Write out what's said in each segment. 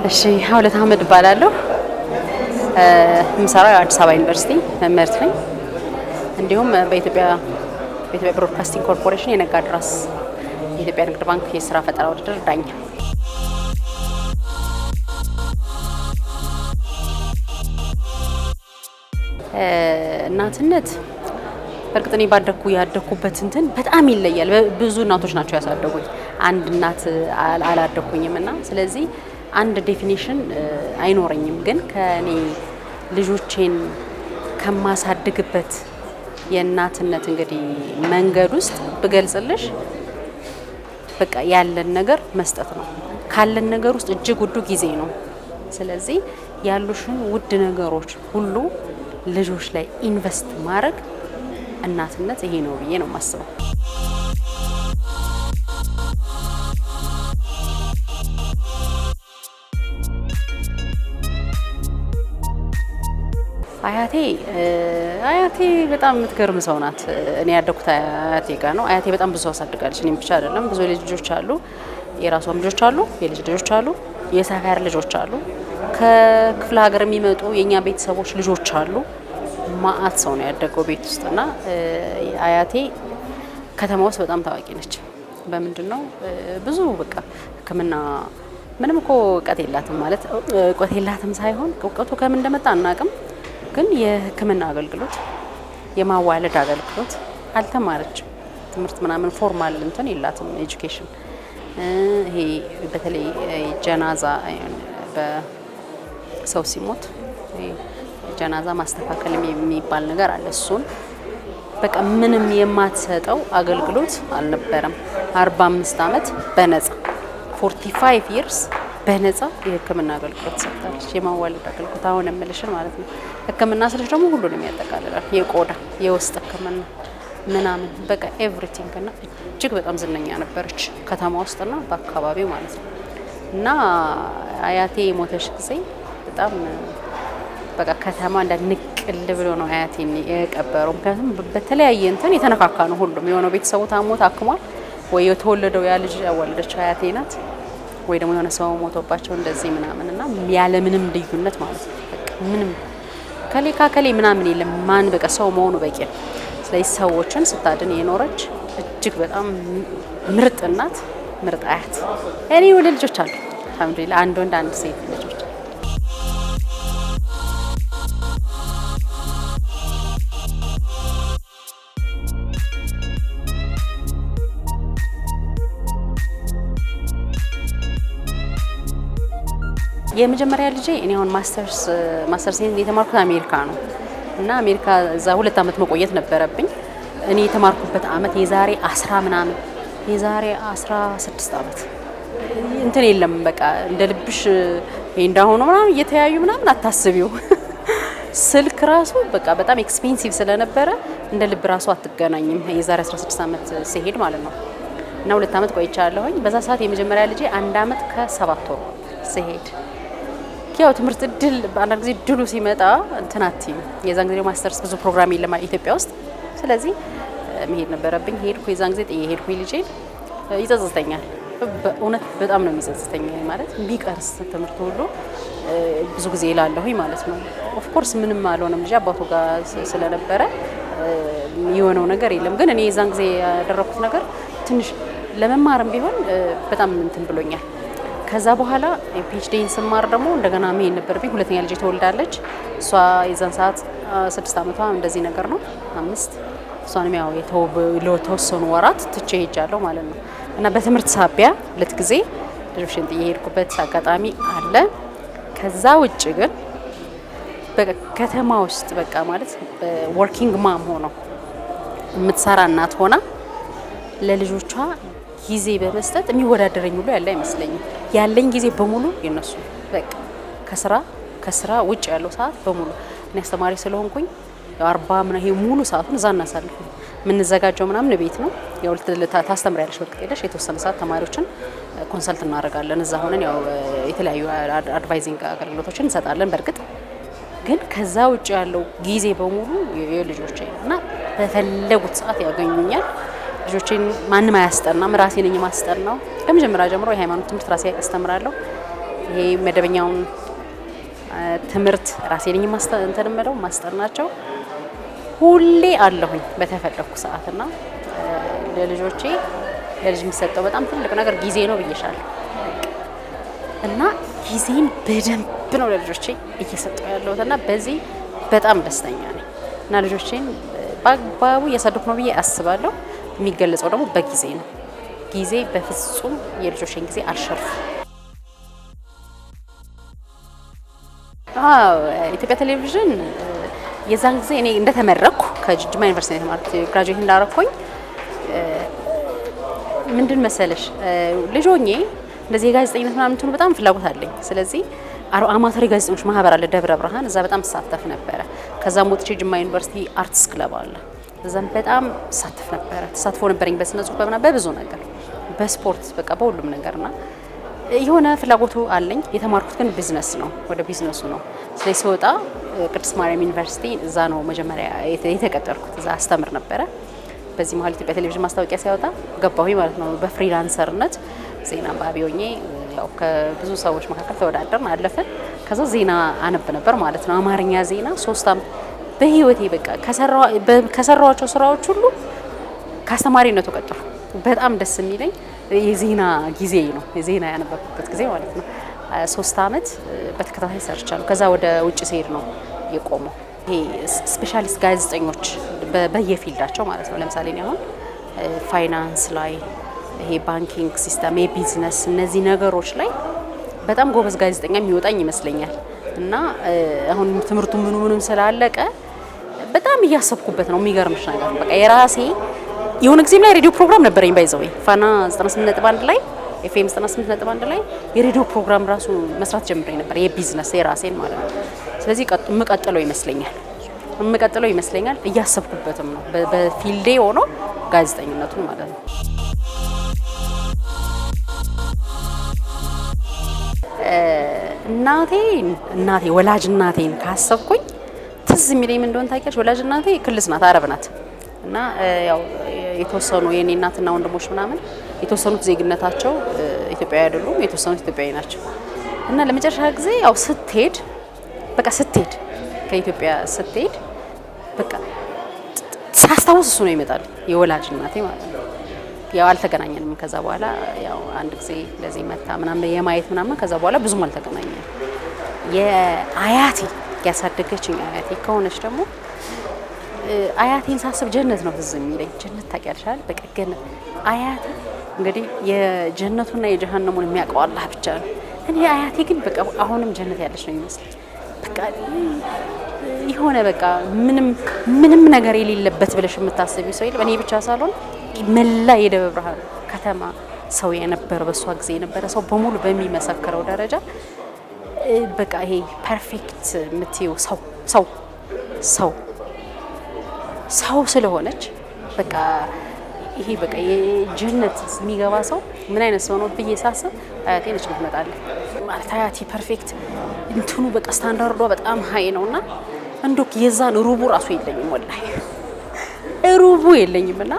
እሺ ሀውለት አህመድ እባላለሁ። የምሰራው አዲስ አበባ ዩኒቨርሲቲ መምህርት ነኝ። እንዲሁም በኢትዮጵያ ብሮድካስቲንግ ኮርፖሬሽን የነጋድራስ የኢትዮጵያ ንግድ ባንክ የስራ ፈጠራ ውድድር ዳኛ። እናትነት በእርግጥ እኔ ያደኩበት እንትን በጣም ይለያል። ብዙ እናቶች ናቸው ያሳደጉኝ። አንድ እናት አላደኩኝም እና ስለዚህ አንድ ዴፊኒሽን አይኖረኝም። ግን ከኔ ልጆቼን ከማሳድግበት የእናትነት እንግዲህ መንገድ ውስጥ ብገልጽልሽ በቃ ያለን ነገር መስጠት ነው። ካለን ነገር ውስጥ እጅግ ውዱ ጊዜ ነው። ስለዚህ ያሉሽን ውድ ነገሮች ሁሉ ልጆች ላይ ኢንቨስት ማድረግ እናትነት ይሄ ነው ብዬ ነው የማስበው። አያቴ በጣም የምትገርም ሰው ናት። እኔ ያደኩት አያቴ ጋር ነው። አያቴ በጣም ብዙ አሳድጋለች። እኔም ብቻ አይደለም፣ ብዙ ልጆች አሉ፣ የራሷም ልጆች አሉ፣ የልጅ ልጆች አሉ፣ የሰፈር ልጆች አሉ፣ ከክፍለ ሀገር የሚመጡ የኛ ቤተሰቦች ልጆች አሉ። ማአት ሰው ነው ያደገው ቤት ውስጥና አያቴ ከተማ ውስጥ በጣም ታዋቂ ነች። በምንድነው ብዙ በቃ ሕክምና ምንም እኮ እውቀት የላትም ማለት እውቀት የላትም ሳይሆን እውቀቱ ከምን እንደመጣ አናውቅም። ግን የሕክምና አገልግሎት የማዋለድ አገልግሎት አልተማረችም። ትምህርት ምናምን ፎርማል እንትን የላትም ኤጁኬሽን። ይሄ በተለይ ጀናዛ በሰው ሲሞት ጀናዛ ማስተካከል የሚባል ነገር አለ። እሱን በቃ ምንም የማትሰጠው አገልግሎት አልነበረም። 45 አመት በነጻ 45 years በነጻ የህክምና አገልግሎት ሰጥታለች። የማዋለድ አገልግሎት አሁን እምልሽን ማለት ነው። ህክምና ስለሽ ደግሞ ሁሉንም ያጠቃልላል። የቆዳ የውስጥ ህክምና ምናምን በቃ ኤቭሪቲንግ እና እጅግ በጣም ዝነኛ ነበረች ከተማ ውስጥና በአካባቢው ማለት ነው። እና አያቴ የሞተች ጊዜ በጣም በቃ ከተማ ንቅል ብሎ ነው አያቴን የቀበረው። ምክንያቱም በተለያየ እንትን የተነካካ ነው ሁሉም። የሆነ ቤተሰቡ ታሞ ታክሟል፣ ወይ የተወለደው ያ ልጅ ያወለደችው አያቴ ናት፣ ወይ ደግሞ የሆነ ሰው ሞቶባቸው እንደዚህ ምናምን እና ያለ ምንም ልዩነት ማለት ነው። በቃ ምንም ከሌ ምናምን የለም። ማን በቃ ሰው መሆኑ በቂ ነው። ስለዚህ ሰዎችን ስታድን የኖረች እጅግ በጣም ምርጥ እናት፣ ምርጥ አያት። እኔ ወደ ልጆች አሉ አልሐምዱሊላህ፣ አንድ ወንድ አንድ ሴት ልጆች። የመጀመሪያ ልጄ እኔ አሁን ማስተርስ የተማርኩት አሜሪካ ነው እና አሜሪካ እዛ 2 አመት መቆየት ነበረብኝ። እኔ የተማርኩበት አመት የዛሬ 16 አመት እንትን የለም በቃ እንደ ልብሽ እንዳሆነ ምናምን እየተያዩ ምናምን አታስቢው። ስልክ ራሱ በቃ በጣም ኤክስፔንሲቭ ስለነበረ እንደ ልብ ራሱ አትገናኝም። የዛሬ 16 አመት ሲሄድ ማለት ነው እና 2 አመት ቆይቻለሁኝ። በዛ ሰዓት የመጀመሪያ ልጄ 1 አመት ከ7 ወር ሲሄድ ያው ትምህርት እድል አንዳንድ ጊዜ እድሉ ሲመጣ እንትናቲ የዛን ጊዜ ማስተርስ ብዙ ፕሮግራም የለም ኢትዮጵያ ውስጥ። ስለዚህ መሄድ ነበረብኝ። ሄድኩ። የዛን ጊዜ ጥዬ ሄድኩ። ልጄን ይጸጽተኛል፣ በእውነት በጣም ነው የሚጸጽተኝ። ማለት ቢቀርስ ትምህርት ሁሉ ብዙ ጊዜ ይላለሁኝ ማለት ነው። ኦፍ ኮርስ ምንም አልሆነም። ልጅ አባቱ ጋር ስለነበረ የሆነው ነገር የለም። ግን እኔ የዛን ጊዜ ያደረኩት ነገር ትንሽ ለመማርም ቢሆን በጣም እንትን ብሎኛል። ከዛ በኋላ ፒኤችዲን ስማር ደግሞ እንደገና መሄድ ነበርብኝ። ሁለተኛ ልጅ ተወልዳለች። እሷ የዛን ሰዓት 6 አመቷ እንደዚህ ነገር ነው 5 እሷንም ያው ለተወሰኑ ወራት ትቼ ሄጃለሁ ማለት ነው። እና በትምህርት ሳቢያ 2 ጊዜ ልጆችን ጥዬ ሄድኩበት አጋጣሚ አለ። ከዛ ውጭ ግን በከተማ ውስጥ በቃ ማለት ወርኪንግ ማም ሆኖ የምትሰራ እናት ሆና ለልጆቿ ጊዜ በመስጠት የሚወዳደረኝ ሁሉ ያለ አይመስለኝም። ያለኝ ጊዜ በሙሉ የነሱ በቃ ከስራ ውጭ ያለው ሰዓት በሙሉ እኔ አስተማሪ ስለሆንኩኝ 40 ምናምን ይሄ ሙሉ ሰዓቱን እዛ እናሳልፍ። የምንዘጋጀው ምናምን ቤት ነው። ያው ታስተምሪያለሽ ወቅት ሄደሽ የተወሰነ ሰዓት ተማሪዎችን ኮንሰልት እናደርጋለን። እዛ ሆነን ያው የተለያዩ አድቫይዚንግ አገልግሎቶችን እንሰጣለን። በእርግጥ ግን ከዛ ውጭ ያለው ጊዜ በሙሉ የልጆቼ እና በፈለጉት ሰዓት ያገኙኛል። ልጆቼን ማንም አያስጠናም፣ ራሴ ነኝ ማስጠናው። ከመጀመሪያ ጀምሮ የሃይማኖት ትምህርት ራሴ አስተምራለሁ። ይሄ መደበኛውን ትምህርት ራሴ ነኝ ማስጠናቸው ሁሌ አለሁኝ በተፈለኩ ሰዓትና ለልጅ የሚሰጠው በጣም ትልቅ ነገር ጊዜ ነው ብዬሻለሁ እና ጊዜን በደንብ ነው ለልጆቼ እየሰጠው ያለሁትና በዚህ በጣም ደስተኛ ነኝ እና ልጆቼን በአግባቡ እያሳደኩ ነው ብዬ አስባለሁ። የሚገለጸው ደግሞ በጊዜ ነው። ጊዜ በፍጹም የልጆቼን ጊዜ አልሸርፍም። ኢትዮጵያ ቴሌቪዥን የዛን ጊዜ እኔ እንደተመረኩ ከጅማ ዩኒቨርሲቲ ተማርኩ ግራጁዌት እንዳረኩኝ ምንድን መሰለሽ ልጅ ሆኜ እንደዚህ ጋዜጠኝነት ምናምን እንትኑ በጣም ፍላጎት አለኝ። ስለዚህ አማተሪ ጋዜጠኞች ማህበር አለ ደብረ ብርሃን፣ እዛ በጣም ተሳተፍ ነበረ። ከዛም ወጥቼ ጅማ ዩኒቨርሲቲ አርትስ ክለብ አለ፣ እዛም በጣም ተሳተፍ ነበረ። ተሳትፎ ነበረኝ በስነ ጽሁፍ በብዙ ነገር በስፖርት በቃ በሁሉም ነገርና የሆነ ፍላጎቱ አለኝ። የተማርኩት ግን ቢዝነስ ነው፣ ወደ ቢዝነሱ ነው። ስለዚህ ስወጣ ቅድስት ማርያም ዩኒቨርሲቲ እዛ ነው መጀመሪያ የተቀጠርኩት፣ እዛ አስተምር ነበረ። በዚህ መሀል ኢትዮጵያ ቴሌቪዥን ማስታወቂያ ሲያወጣ ገባሁኝ ማለት ነው። በፍሪላንሰርነት ዜና አንባቢ ሆኜ ያው ከብዙ ሰዎች መካከል ተወዳደርን አለፈን። ከዛ ዜና አነብ ነበር ማለት ነው፣ አማርኛ ዜና 3 አመት በህይወቴ በቃ ከሰራኋቸው ስራዎች ሁሉ ከአስተማሪነቱ ቀጥሎ በጣም ደስ የሚለኝ የዜና ጊዜ ነው። የዜና ያነበብኩበት ጊዜ ማለት ነው። 3 አመት በተከታታይ ሰርቻለሁ። ከዛ ወደ ውጭ ሲሄድ ነው የቆመው። ይሄ ስፔሻሊስት ጋዜጠኞች በየፊልዳቸው ማለት ነው። ለምሳሌ እኔ አሁን ፋይናንስ ላይ ይሄ ባንኪንግ ሲስተም የቢዝነስ እነዚህ ነገሮች ላይ በጣም ጎበዝ ጋዜጠኛ የሚወጣኝ ይመስለኛል። እና አሁን ትምህርቱ ምኑም ስላለቀ በጣም እያሰብኩበት ነው። የሚገርምሽ ነገር በቃ የራሴ የሆነ ጊዜም ላይ ሬዲዮ ፕሮግራም ነበረኝ ባይዘው ፋና 98.1 ላይ ኤፍኤም 98.1 ላይ የሬዲዮ ፕሮግራም ራሱ መስራት ጀምሬ ነበር፣ የቢዝነስ የራሴን ማለት ነው። ስለዚህ የምቀጥለው ይመስለኛል እያሰብኩበትም ነው በፊልዴ ሆኖ ጋዜጠኝነቱን ማለት ነው። እናቴ ወላጅ እናቴን ካሰብኩኝ ትዝ የሚለኝ ምን እንደሆነ ታውቂያለሽ? ወላጅ እናቴ ክልስ ናት፣ አረብ ናት። እና ያው የተወሰኑ የኔ እናትና ወንድሞች ምናምን የተወሰኑት ዜግነታቸው ኢትዮጵያዊ አይደሉም፣ የተወሰኑት ኢትዮጵያዊ ናቸው። እና ለመጨረሻ ጊዜ ያው ስትሄድ ከኢትዮጵያ ስትሄድ በቃ ሳስታውስ እሱ ነው ይመጣል፣ የወላጅ እናቴ ማለት ነው። ያው አልተገናኘንም ከዛ በኋላ ያው አንድ ጊዜ ለዚህ መታ ምናምን የማየት ምናምን ከዛ በኋላ ብዙም አልተገናኘንም። የአያቴ ያሳደገችኝ አያቴ ከሆነች ደግሞ አያቴን ሳስብ ጀነት ነው ትዝ የሚለኝ። ጀነት ታውቂያለሽ? በቃ ገነት አያቴ እንግዲህ የጀነቱና የጀሃነሙን የሚያውቀው አላህ ብቻ ነው። እኔ አያቴ ግን በቃ አሁንም ጀነት ያለች ነው ይመስል በቃ የሆነ በቃ ምንም ነገር የሌለበት ብለሽ የምታስቢ ሰው የለም። እኔ ብቻ ሳልሆን መላ የደብረ ብርሃን ከተማ ሰው የነበረ በሷ ጊዜ የነበረ ሰው በሙሉ በሚመሰክረው ደረጃ በቃ ይሄ ፐርፌክት የምትይው ሰው ስለሆነች በቃ ይሄ በቃ የጀነት የሚገባ ሰው ምን አይነት ሰው ነው ብዬ ሳስብ አያቴ ነች የምትመጣልኝ ማለት አያቴ ፐርፌክት እንትኑ በቃ ስታንዳርዷ በጣም ሀይ ነውና እንዶክ የዛን ሩቡ ራሱ የለኝም፣ ወላሂ ሩቡ የለኝምና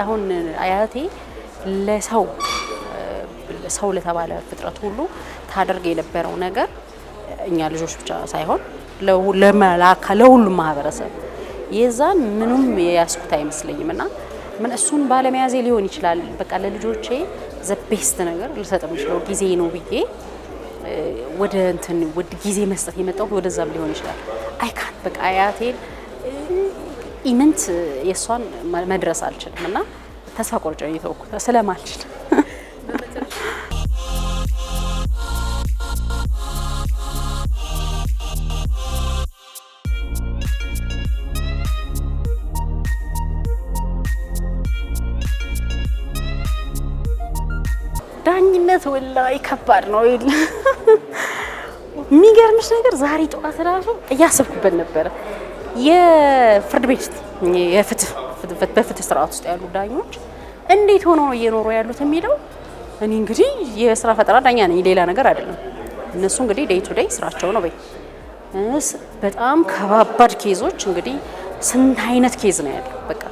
አሁን አያቴ ለሰው ለተባለ ፍጥረት ሁሉ ታደርግ የነበረው ነገር እኛ ልጆች ብቻ ሳይሆን ለሁሉም ማህበረሰብ የዛን ምንም ያስኩት አይመስለኝምና ምን እሱን ባለመያዜ ሊሆን ይችላል በቃ ለልጆቼ ዘቤስት ነገር ልሰጥ የምችለው ጊዜ ነው ብዬ ወደ ጊዜ መስጠት የመጣው ወደዛም ሊሆን ይችላል። አይካን በቃ አያቴን ኢመንት የሷን መድረስ አልችልም እና ተስፋ ቆርጬ የተወኩት ስለማልችል ዳኝነት ወላሂ ከባድ ነው። የሚገርምሽ ነገር ዛሬ ጠዋት ራሱ እያሰብኩበት ነበረ። የፍርድ ቤት በፍትህ ስርዓት ውስጥ ያሉ ዳኞች እንዴት ሆነው ነው እየኖሩ ያሉት የሚለው እኔ እንግዲህ የስራ ፈጠራ ዳኛ ነኝ፣ ሌላ ነገር አይደለም። እነሱ እንግዲህ ዴይ ቱ ዴይ ስራቸው ነው። በጣም ከባባድ ኬዞች እንግዲህ ስንት አይነት ኬዝ ነው ያለው በቃ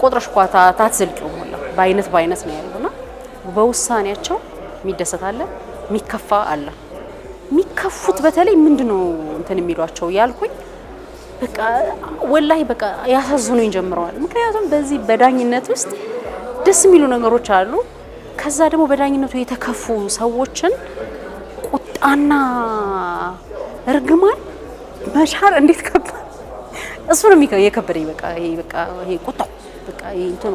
ቆጥረሽ ኳታ ታትዘልቂው ሁላ በአይነት ነው ያለውና በውሳኔያቸው የሚደሰት አለ፣ የሚከፋ አለ። የሚከፉት በተለይ ምንድነው እንትን የሚሏቸው ያልኩኝ በቃ ወላሂ በቃ ያሳዝኑኝ ጀምረዋል። ምክንያቱም በዚህ በዳኝነት ውስጥ ደስ የሚሉ ነገሮች አሉ። ከዛ ደግሞ በዳኝነቱ የተከፉ ሰዎችን ቁጣና እርግማን መቻል እንዴት ከባድ እሱ ነው የከበደኝ። ይሄ ቁጣው ይሄ እንትኑ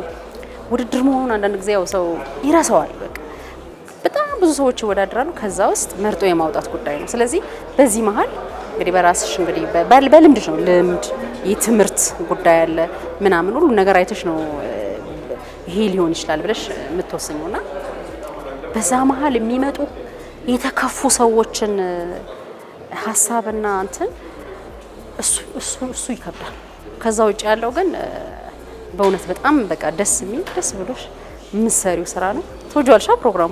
ውድድር መሆኑን አንዳንድ ጊዜ ያው ሰው ይረሳዋል። በጣም ብዙ ሰዎች ይወዳደራሉ። ከዛ ውስጥ መርጦ የማውጣት ጉዳይ ነው። ስለዚህ በዚህ መሀል እንግዲህ በራስሽ እንግዲህ በልምድሽ ነው ልምድ የትምህርት ጉዳይ አለ ምናምን ሁሉ ነገር አይተሽ ነው ይሄ ሊሆን ይችላል ብለሽ የምትወስኚውና በዛ መሀል የሚመጡ የተከፉ ሰዎችን ሀሳብና እንትን እሱ ይከብዳል። ከዛ ውጭ ያለው ግን በእውነት በጣም በቃ ደስ ብሎሽ የምትሰሪው ስራ ነው። ተወጇልሻ ፕሮግራሙ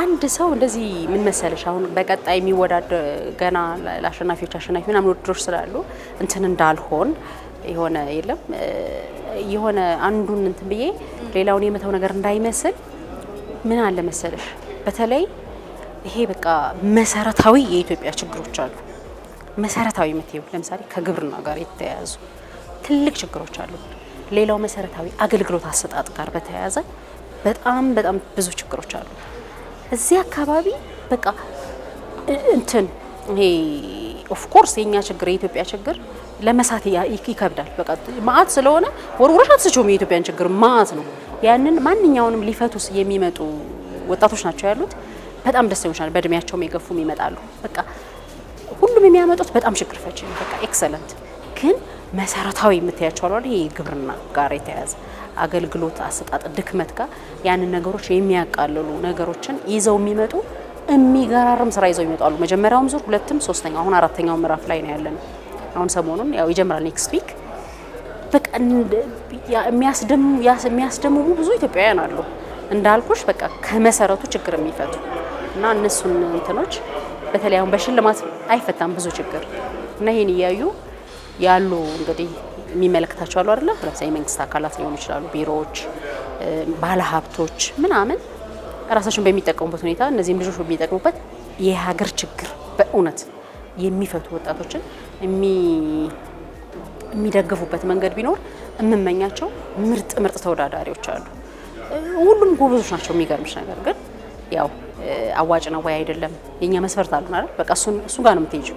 አንድ ሰው እንደዚህ ምን መሰለሽ አሁን በቀጣይ የሚወዳደር ገና ለአሸናፊዎች ምናምን ውድድሮች ስላሉ እንትን እንዳልሆን የሆነ የለም የሆነ አንዱን እንትን ብዬ ሌላውን የመተው ነገር እንዳይመስል ምን አለ መሰለሽ በተለይ ይሄ በቃ መሰረታዊ የኢትዮጵያ ችግሮች አሉ። መሰረታዊ መተው ለምሳሌ ከግብርና ጋር የተያያዙ ትልቅ ችግሮች አሉ። ሌላው መሰረታዊ አገልግሎት አሰጣጥ ጋር በተያያዘ በጣም ብዙ ችግሮች አሉ። እዚህ አካባቢ በቃ እንትን ይሄ ኦፍ ኮርስ የኛ ችግር የኢትዮጵያ ችግር ለመሳት ይከብዳል። በቃ ማአት ስለሆነ ወርወራሽ አትስጪውም። የኢትዮጵያን ችግር ማአት ነው። ያንን ማንኛውንም ሊፈቱስ የሚመጡ ወጣቶች ናቸው ያሉት። በጣም ደስተኞች ናቸው። በእድሜያቸውም የገፉም ይመጣሉ። በቃ ሁሉም የሚያመጡት በጣም ችግር ፈቺ ነው። በቃ ኤክሰለንት ግን መሰረታዊ የምትያቸው አሉ። ይሄ ግብርና ጋር የተያያዘ አገልግሎት አሰጣጥ ድክመት ጋር ያንን ነገሮች የሚያቃልሉ ነገሮችን ይዘው የሚመጡ የሚገራርም ስራ ይዘው ይመጣሉ። መጀመሪያውም ዙር ሁለትም ሶስተኛው አሁን አራተኛው ምዕራፍ ላይ ነው ያለነው። አሁን ሰሞኑን ያው ይጀምራል ኔክስት ዊክ። በቃ የሚያስደምሙ ብዙ ኢትዮጵያውያን አሉ እንዳልኩሽ በቃ ከመሰረቱ ችግር የሚፈቱ እና እነሱን እንትኖች በተለይ አሁን በሽልማት አይፈታም ብዙ ችግር እና ይሄን እያዩ ያሉ እንግዲህ የሚመለከታቸው አሉ አይደለ? ለምሳሌ መንግስት አካላት ሊሆኑ ይችላሉ፣ ቢሮዎች፣ ባለሀብቶች ምናምን ራሳቸውን በሚጠቀሙበት ሁኔታ እነዚህም ልጆች በሚጠቀሙበት የሀገር ችግር በእውነት የሚፈቱ ወጣቶችን የሚደግፉበት መንገድ ቢኖር የምመኛቸው ምርጥ ተወዳዳሪዎች አሉ። ሁሉም ጎበዞች ናቸው። የሚገርምሽ ነገር ግን ያው አዋጭ ነው ወይ አይደለም የኛ መስፈርት አሉን አይደል? በቃ እሱ ጋር ነው የምትሄጂው።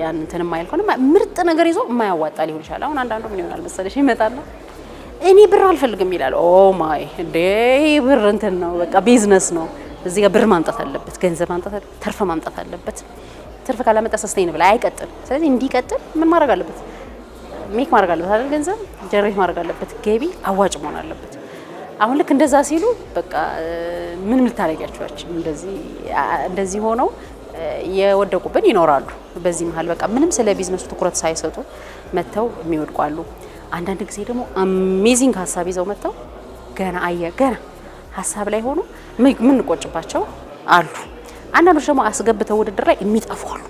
ያን እንትን የማይል ከሆነ ምርጥ ነገር ይዞ የማያዋጣ ሊሆን ይችላል። አሁን አንዳንዱ ምን ይሆናል መሰለሽ ይመጣና እኔ ብር አልፈልግም ይላል። ኦ ማይ እንዴ ብር እንትን ነው በቃ ቢዝነስ ነው። እዚህ ጋር ብር ማምጣት አለበት፣ ገንዘብ ማምጣት አለበት፣ ትርፍ ማምጣት አለበት። ትርፍ ካላመጣ ሰስቴይነብል አይቀጥል። ስለዚህ እንዲቀጥል ምን ማድረግ አለበት? ሜክ ማድረግ አለበት አይደል? ገንዘብ ጀነሬት ማድረግ አለበት፣ ገቢ አዋጭ መሆን አለበት። አሁን ልክ እንደዛ ሲሉ በቃ ምንም ልታረጋቸዋቸው እንደዚህ ሆነው የወደቁብን ይኖራሉ። በዚህ መሀል በቃ ምንም ስለ ቢዝነሱ ትኩረት ሳይሰጡ መተው የሚወድቋሉ። አንዳንድ ጊዜ ደግሞ አሜዚንግ ሀሳብ ይዘው መተው ገና ሀሳብ ላይ ሆኖ ምን ቆጭባቸው አሉ። አንዳንዶች ደግሞ አስገብተው ውድድር ላይ የሚጠፉ አሉ።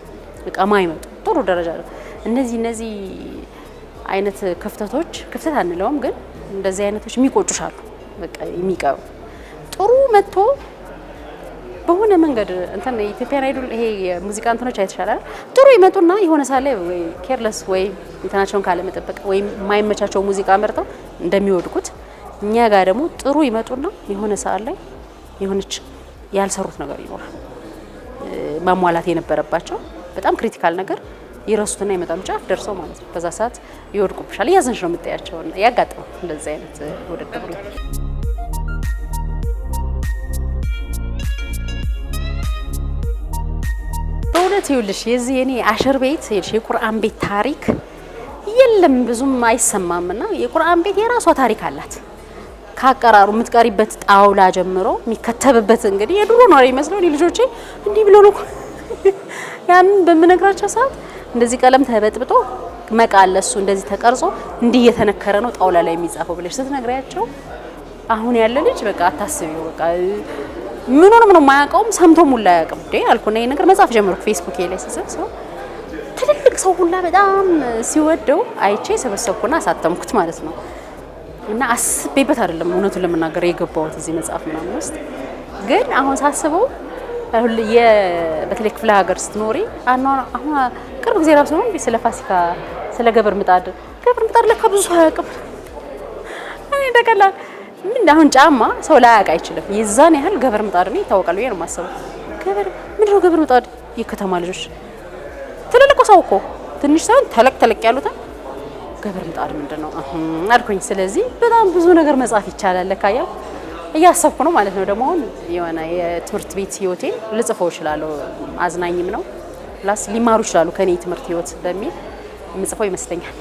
በቃ ማይመጡ ጥሩ ደረጃ ነው። እነዚህ አይነት ክፍተት አንለውም፣ ግን እንደዚህ አይነቶች የሚቆጩሻሉ። በቃ የሚቀሩ ጥሩ መጥቶ በሆነ መንገድ እንትን ኢትዮጵያን አይዶል ይሄ የሙዚቃ እንትኖች አይተሻላል። ጥሩ ይመጡና የሆነ ሳለ ወይ ኬርለስ ወይ እንትናቸውን ካለ መጠበቅ ወይ የማይመቻቸው ሙዚቃ መርጠው እንደሚወድቁት እኛ ጋር ደግሞ ጥሩ ይመጡና የሆነ ሰዓት ላይ የሆነች ያልሰሩት ነገር ይኖራል። ማሟላት የነበረባቸው በጣም ክሪቲካል ነገር ይረሱትና ይመጣሉ ጫፍ ደርሰው ማለት ነው። በዛ ሰዓት ይወድቁብሻል። ያዘንሽ ነው የምታያቸው። ያጋጥማል እንደዚህ አይነት ውድድር ላይ። በእውነት ይኸውልሽ የዚህ የኔ አሸር ቤት የቁርአን ቤት ታሪክ የለም ብዙም አይሰማምና የቁርአን ቤት የራሷ ታሪክ አላት። ካቀራሩ የምትቀሪበት ጣውላ ጀምሮ የሚከተብበት እንግዲህ የድሮ ነው የሚመስለው። ልጆቼ እንዲህ ብሎ ነው ያን በመነግራቸው ሰዓት እንደዚህ ቀለም ተበጥብጦ መቃለሱ እንደዚህ ተቀርጾ እንዲህ እየተነከረ ነው ጣውላ ላይ የሚጻፈው ብለሽ ስትነግሪያቸው አሁን ያለ ልጅ በቃ አታስቢው። በቃ ምኑንም ነው የማያውቀውም ሰምቶ ሙላ ያውቅም እንዴ አልኩና ይሄ ነገር መጻፍ ጀመርኩ ፌስቡክ ላይ ስጽፍ ሰው ትልልቅ ትልልቅ ሰው ሁላ በጣም ሲወደው አይቼ ሰበሰብኩና አሳተምኩት ማለት ነው። እና አስቤበት አይደለም እውነቱን ለመናገር የገባሁት እዚህ መጽሐፍ ምናምን ውስጥ ግን አሁን ሳስበው በተለይ ክፍለ ሀገር ስትኖሪ አሁን ቅርብ ጊዜ ራሱ ነው ስለ ፋሲካ ስለ ገበር ምጣድ ለካ ብዙ አያውቅም። እኔ ተቀላል ምን አሁን ጫማ ሰው ላያውቅ አይችልም። የዛን ያህል ገበር ምጣድ ነው ይታወቃል ብዬ ነው የማስበው። ምንድነው ገበር ምጣድ? የከተማ ልጆች ትልልቁ ሰው እኮ ትንሽ ሳይሆን ተለቅ ያሉት ገበር ምጣድ ምንድነው አልኩኝ። ስለዚህ በጣም ብዙ ነገር መጻፍ ይቻላል ለካ ያው እያሰብኩ ነው ማለት ነው። ደግሞ አሁን የሆነ የትምህርት ቤት ህይወቴን ልጽፈው እችላለሁ። አዝናኝም ነው ፕላስ ሊማሩ ይችላሉ ከኔ ትምህርት ህይወት በሚል ምጽፈው ይመስለኛል።